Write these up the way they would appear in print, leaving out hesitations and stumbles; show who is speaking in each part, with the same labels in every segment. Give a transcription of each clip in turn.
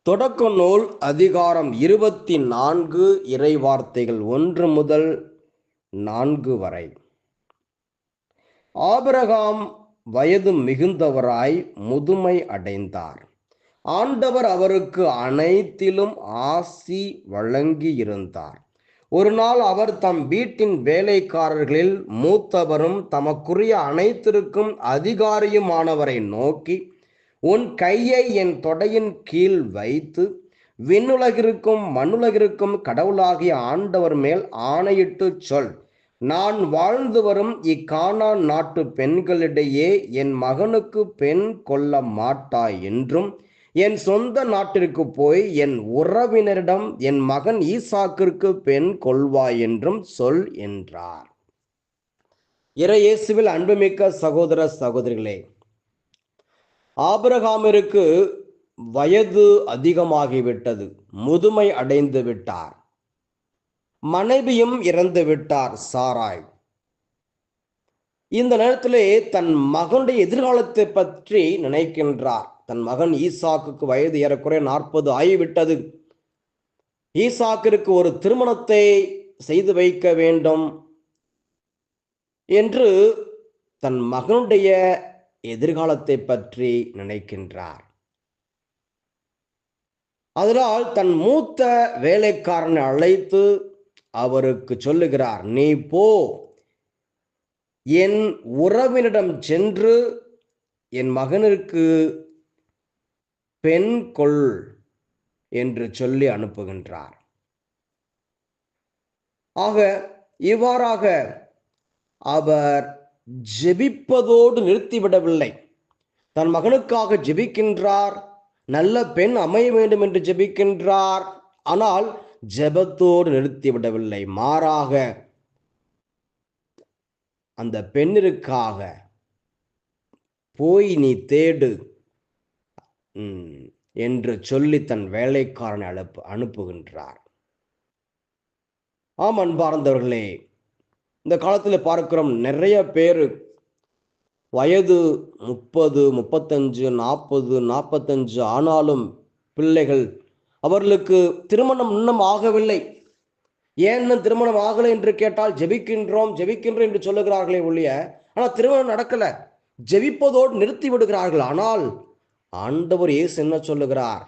Speaker 1: தொடக்க நூல் அதிகாரம் 24 இறைவார்த்தைகள் 1 முதல் 4 வரை. ஆபிரகாம் வயது மிகுந்தவராய் முதுமை அடைந்தார். ஆண்டவர் அவருக்கு அனைத்திலும் ஆசி வழங்கியிருந்தார். ஒரு நாள் அவர் தம் வீட்டின் வேலைக்காரர்களில் மூத்தவரும் தமக்குரிய அனைத்திற்கும் அதிகாரியுமானவரை நோக்கி, உன் கையை என் தொடையின் கீழ் வைத்து விண்ணுலகிற்கும் மண்ணுலகிற்கும் கடவுளாகிய ஆண்டவர் மேல் ஆணையிட்டு சொல், நான் வாழ்ந்து வரும் இக்கானான் நாட்டு பெண்களிடையே என் மகனுக்கு பெண் கொள்ள மாட்டாய் என்றும், என் சொந்த நாட்டிற்கு போய் என் உறவினரிடம் என் மகன் ஈசாக்கிற்கு பெண் கொள்வாய் என்றும் சொல் என்றார். இறையேசுவில் அன்புமிக்க சகோதர சகோதரிகளே, ஆபிரகாமிற்கு வயது அதிகமாகிவிட்டது. முதுமை அடைந்து விட்டார். மனைவியும் இறந்து விட்டார், சாராய். இந்த நேரத்திலே தன் மகனுடைய எதிர்காலத்தை பற்றி நினைக்கின்றார். தன் மகன் ஈசாக்குக்கு வயது ஏறக்குறைய 40 ஆகிவிட்டது. ஈசாக்கிற்கு ஒரு திருமணத்தை செய்து வைக்க வேண்டும் என்று தன் மகனுடைய எதிர்காலத்தை பற்றி நினைக்கின்றார். அதனால் தன் மூத்த வேலைக்காரனை அழைத்து அவருக்கு சொல்லுகிறார், நீ போ, என் உறவினிடம் சென்று என் மகனிற்கு பெண் கொள் என்று சொல்லி அனுப்புகின்றார். ஆக இவ்வாறாக அவர் ஜெபிப்பதோடு நிறுத்திவிடவில்லை. தன் மகனுக்காக ஜெபிக்கின்றார். நல்ல பெண் அமைய வேண்டும் என்று ஜெபிக்கின்றார். ஆனால் ஜெபத்தோடு நிறுத்திவிடவில்லை. மாறாக அந்த பெண்ணிற்காக போய் நீ தேடு என்று சொல்லி தன் வேலைக்காரனை அனுப்புகின்றார். ஆம் அன்பார்ந்தவர்களே, இந்த காலத்தில் பார்க்கிறோம், நிறைய பேர் வயது 30, 35, 40, 45 ஆனாலும் பிள்ளைகள், அவர்களுக்கு திருமணம் இன்னும் ஆகவில்லை. ஏன் திருமணம் ஆகலை என்று கேட்டால், ஜெபிக்கின்றோம் என்று சொல்லுகிறார்களே ஒழிய, ஆனால் திருமணம் நடக்கல. ஜெபிப்பதோடு நிறுத்தி விடுகிறார்கள். ஆனால் ஆண்டவர் இயேசு என்ன சொல்லுகிறார்?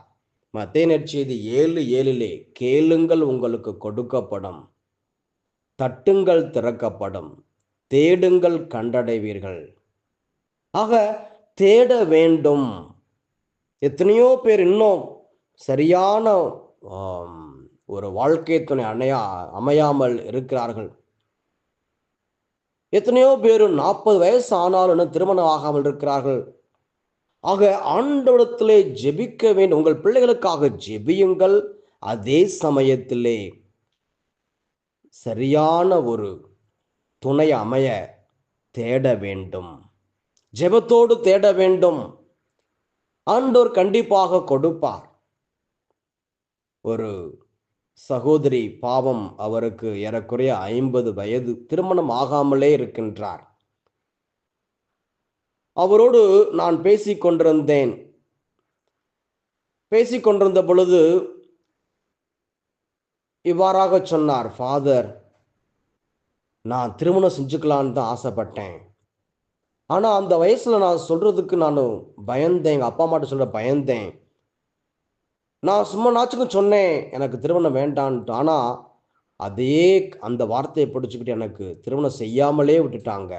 Speaker 1: மத்தேயு நற்செய்தி 7:7, கேளுங்கள் உங்களுக்கு கொடுக்கப்படும், தட்டுங்கள் திறக்கப்படும், தேடுங்கள் கண்டடைவீர்கள். ஆக தேட வேண்டும். எத்தனையோ பேர் இன்னும் சரியான ஒரு வாழ்க்கை துணை அமையாமல் இருக்கிறார்கள். எத்தனையோ பேர் 40 வயசு ஆனாலும் இன்னும் திருமணம் ஆகாமல் இருக்கிறார்கள். ஆக ஆண்டவரிடத்திலே ஜெபிக்க வேண்டும். உங்கள் பிள்ளைகளுக்காக ஜெபியுங்கள். அதே சமயத்திலே சரியான ஒரு துணை அமைய தேட வேண்டும். ஜெபத்தோடு தேட வேண்டும். ஆண்டவர் கண்டிப்பாக கொடுப்பார். ஒரு சகோதரி, பாவம், அவருக்கு ஏறக்குறைய 50 வயது, திருமணம் ஆகாமலே இருக்கின்றார். அவரோடு நான் பேசிக்கொண்டிருந்த பொழுது இவ்வாறாக சொன்னார், ஃபாதர், நான் திருமணம் செஞ்சுக்கலான்னு தான் ஆசைப்பட்டேன். ஆனால் அந்த வயசில் நான் சொல்றதுக்கு நான் பயந்தேன். எங்கள் அப்பா அம்மாட்ட சொல்ல பயந்தேன். நான் சும்மா நாச்சுக்கும் சொன்னேன் எனக்கு திருமணம் வேண்டான்ட்டு. ஆனால் அதே அந்த வார்த்தையை பிடிச்சிக்கிட்டு எனக்கு திருமணம் செய்யாமலே விட்டுட்டாங்க.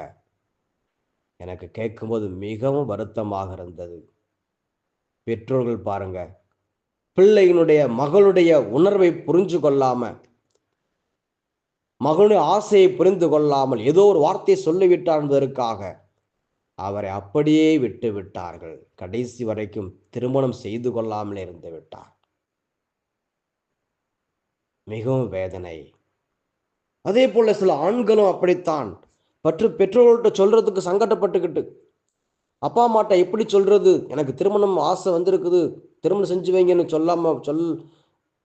Speaker 1: எனக்கு கேட்கும்போது மிகவும் வருத்தமாக இருந்தது. பெற்றோர்கள் பாருங்க, பிள்ளையினுடைய மகளுடைய உணர்வை புரிஞ்சு கொள்ளாம, மகளுடைய ஆசையை புரிந்து கொள்ளாமல் ஏதோ ஒரு வார்த்தையை சொல்லிவிட்டார் என்பதற்காக அவரை அப்படியே விட்டு விட்டார்கள். கடைசி வரைக்கும் திருமணம் செய்து கொள்ளாமலே இருந்து விட்டார். மிகவும் வேதனை. அதே போல சில ஆண்களும் அப்படித்தான். பெற்றோர்கள்ட்ட சொல்றதுக்கு சங்கடப்பட்டுக்கிட்டு, அப்பா அம்மாட்ட எப்படி சொல்றது, எனக்கு திருமணம் ஆசை வந்திருக்குது, திருமணம் செஞ்சு வைங்கன்னு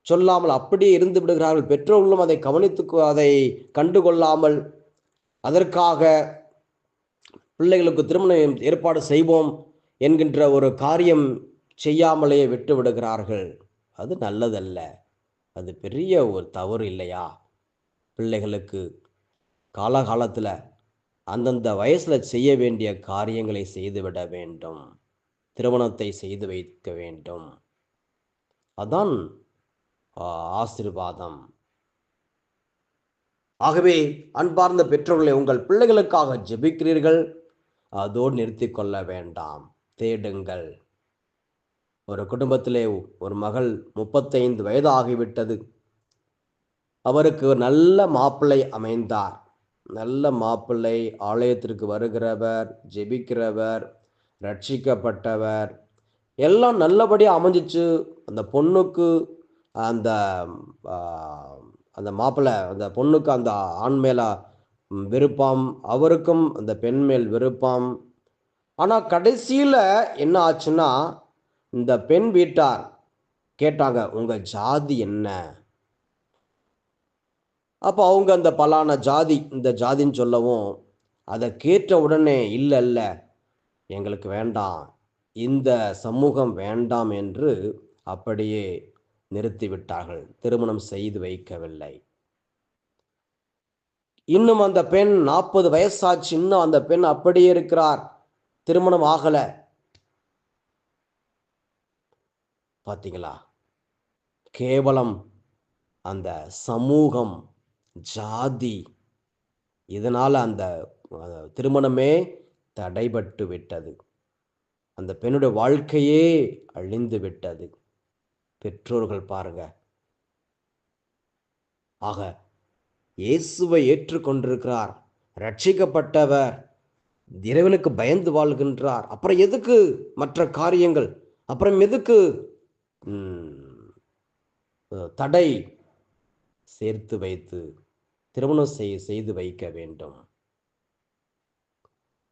Speaker 1: சொல்லாமல் அப்படியே இருந்து விடுகிறார்கள். பெற்றோர்களும் அதை கண்டுகொள்ளாமல், அதற்காக பிள்ளைகளுக்கு திருமணம் ஏற்பாடு செய்வோம் என்கின்ற ஒரு காரியம் செய்யாமலே விட்டு விடுகிறார்கள். அது நல்லதல்ல. அது பெரிய ஒரு தவறு இல்லையா? பிள்ளைகளுக்கு காலகாலத்தில் அந்தந்த வயசில் செய்ய வேண்டிய காரியங்களை செய்துவிட வேண்டும். திருமணத்தை செய்து வைக்க வேண்டும். அதான் ஆசீர்வாதம். ஆகவே அன்பார்ந்த பெற்றோர்களை, உங்கள் பிள்ளைகளுக்காக ஜெபிக்கிறீர்கள், அதோடு நிறுத்தி கொள்ள வேண்டாம். தேடுங்கள். ஒரு குடும்பத்திலே ஒரு மகள் 35 வயது ஆகிவிட்டது. அவருக்கு ஒரு நல்ல மாப்பிள்ளை அமைந்தார். நல்ல மாப்பிள்ளை, ஆலயத்திற்கு வருகிறவர், ஜெபிக்கிறவர், ரட்சிக்கப்பட்டவர், எல்லாம் நல்லபடியாக அமைஞ்சிச்சு. அந்த பொண்ணுக்கு அந்த அந்த மாப்பிள்ளை, அந்த பொண்ணுக்கு அந்த ஆண் மேல விருப்பம், அவருக்கும் அந்த பெண் மேல் விருப்பம். ஆனால் கடைசியில் என்ன ஆச்சுன்னா, இந்த பெண் வீட்டார் கேட்டாங்க, உங்கள் ஜாதி என்ன? அப்போ அவங்க அந்த பலான ஜாதி, இந்த ஜாதின்னு சொல்லவும், அதை கேட்ட உடனே இல்லை இல்லை, எங்களுக்கு வேண்டாம், இந்த சமூகம் வேண்டாம் என்று அப்படியே நிறுத்திவிட்டார்கள். திருமணம் செய்து வைக்கவில்லை. இன்னும் அந்த பெண் 40 வயசாச்சு, இன்னும் அந்த பெண் அப்படியே இருக்கிறார், திருமணம் ஆகல. பார்த்தீங்களா? கேவலம் அந்த சமூகம், ஜாதி, இதனால அந்த திருமணமே தடைபட்டு விட்டது. அந்த பெண்ணுடைய வாழ்க்கையே அழிந்து விட்டது. பெற்றோர்கள் பாருங்க. ஆக இயேசுவை ஏற்றுக்கொண்டிருக்கிறார், ரட்சிக்கப்பட்டவர், இறைவனுக்கு பயந்து வாழ்கின்றார். அப்புறம் எதுக்கு மற்ற காரியங்கள்? அப்புறம் எதுக்கு தடை சேர்த்து வைத்து திருமணம் செய்து வைக்க வேண்டும்?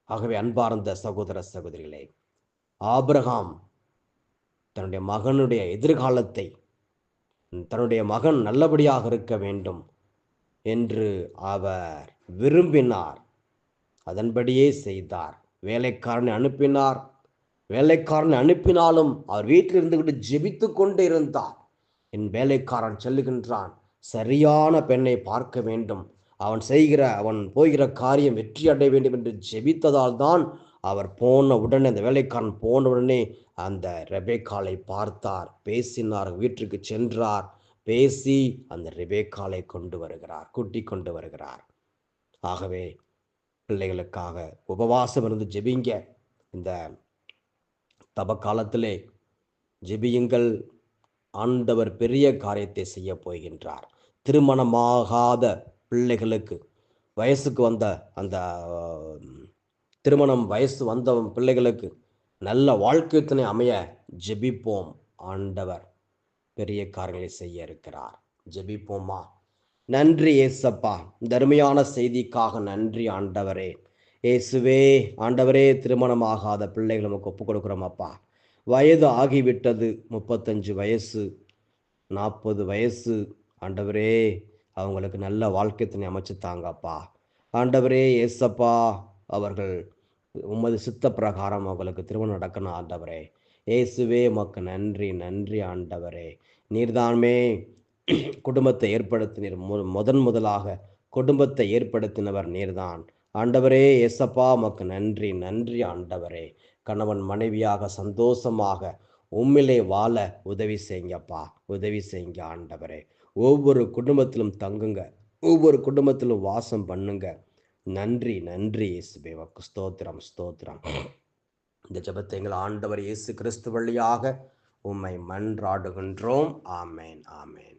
Speaker 1: ஆகவே அன்பார்ந்த சகோதர சகோதரிகளே, ஆபிரகாம் தன்னுடைய மகனுடைய எதிர்காலத்தை, தன்னுடைய மகன் நல்லபடியாக இருக்க வேண்டும் என்று அவர் விரும்பினார். அதன்படியே செய்தார். வேலைக்காரனை அனுப்பினார். வேலைக்காரனை அனுப்பினாலும் அவர் வீட்டில் இருந்துகிட்டு ஜெபித்து கொண்டு இருந்தார். என் வேலைக்காரன் சொல்லுகின்றான், சரியான பெண்ணை பார்க்க வேண்டும், அவன் போகிற காரியம் வெற்றி அடைய வேண்டும் என்று ஜெபித்ததால் தான் அவர் போன உடனே, அந்த வேலைக்காரன் போன உடனே அந்த ரெபேக்காளை பார்த்தார், பேசினார், வீட்டிற்கு சென்றார், பேசி அந்த ரெபேக்காளை கூட்டி கொண்டு வருகிறார். ஆகவே பிள்ளைகளுக்காக உபவாசம் இருந்து ஜெபிங்க. இந்த தப காலத்திலே ஜெபியுங்கள். ஆண்டவர் பெரிய காரியத்தை செய்ய போகின்றார். திருமணமாகாத பிள்ளைகளுக்கு, வயசுக்கு வந்த அந்த திருமணம் வயசு வந்த பிள்ளைகளுக்கு நல்ல வாழ்க்கை துணை அமைய ஜெபிப்போம். ஆண்டவர் பெரிய காரியங்களை செய்ய இருக்கிறார். ஜெபிப்போமா? நன்றி ஏசப்பா, தர்மையான செய்திக்காக நன்றி ஆண்டவரே. இயேசுவே, ஆண்டவரே, திருமணமாகாத பிள்ளைகள் நமக்கு ஒப்புக் கொடுக்குறோம் அப்பா. வயது ஆகிவிட்டது, 35 வயசு, 40 வயசு. ஆண்டவரே, அவங்களுக்கு நல்ல வாழ்க்கை துணை அமைச்சு தாங்கப்பா. ஆண்டவரே ஏசப்பா, அவர்கள் உமது சித்த பிரகாரம் அவங்களுக்கு திருமணம் நடக்கணும் ஆண்டவரே. இயேசுவே, உமக்கு நன்றி நன்றி ஆண்டவரே. நீர்தான்மே குடும்பத்தை ஏற்படுத்தினீர். முதலாக குடும்பத்தை ஏற்படுத்தினவர் நீர்தான் ஆண்டவரே. ஏசப்பா, உமக்கு நன்றி நன்றி ஆண்டவரே. கணவன் மனைவியாக சந்தோஷமாக உம்மிலே வாழ உதவி செய்யுங்கப்பா, உதவி செய்யுங்க ஆண்டவரே. ஒவ்வொரு குடும்பத்திலும் தங்குங்க, ஒவ்வொரு குடும்பத்திலும் வாசம் பண்ணுங்க. நன்றி நன்றி இயேசுவே, உமக்கு ஸ்தோத்திரம் ஸ்தோத்திரம். இந்த ஜெபத்தை எங்கள் ஆண்டவர் இயேசு கிறிஸ்து வழியாக உம்மை மன்றாடுகின்றோம். ஆமேன் ஆமேன்.